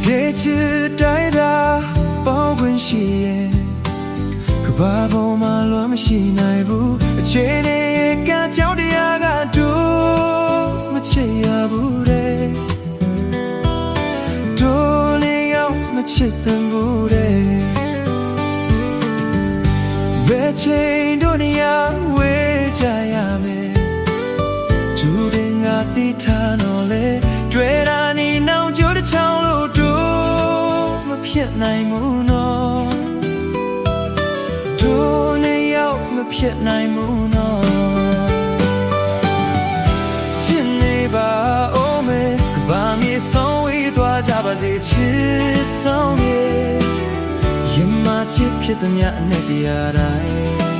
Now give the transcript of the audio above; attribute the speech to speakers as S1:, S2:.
S1: 别去带他保温些，可把宝马乱么西奈不，却也敢叫的呀个多么切呀不嘞，多嘞要么切怎不嘞，为钱多的呀为家呀没，注定啊地他诺嘞，对啦你闹就的长路多么偏奈木诺。ဖြစ်နိုင်မှုနော်ရှင်းနေပါဦးမေကဘာမြေဆုံးဝေးသွားကြပါစေချစ်ဆုံးရဲ့ရင်မချစ်ဖြစ်သည်များနဲ့တရားတိုင်း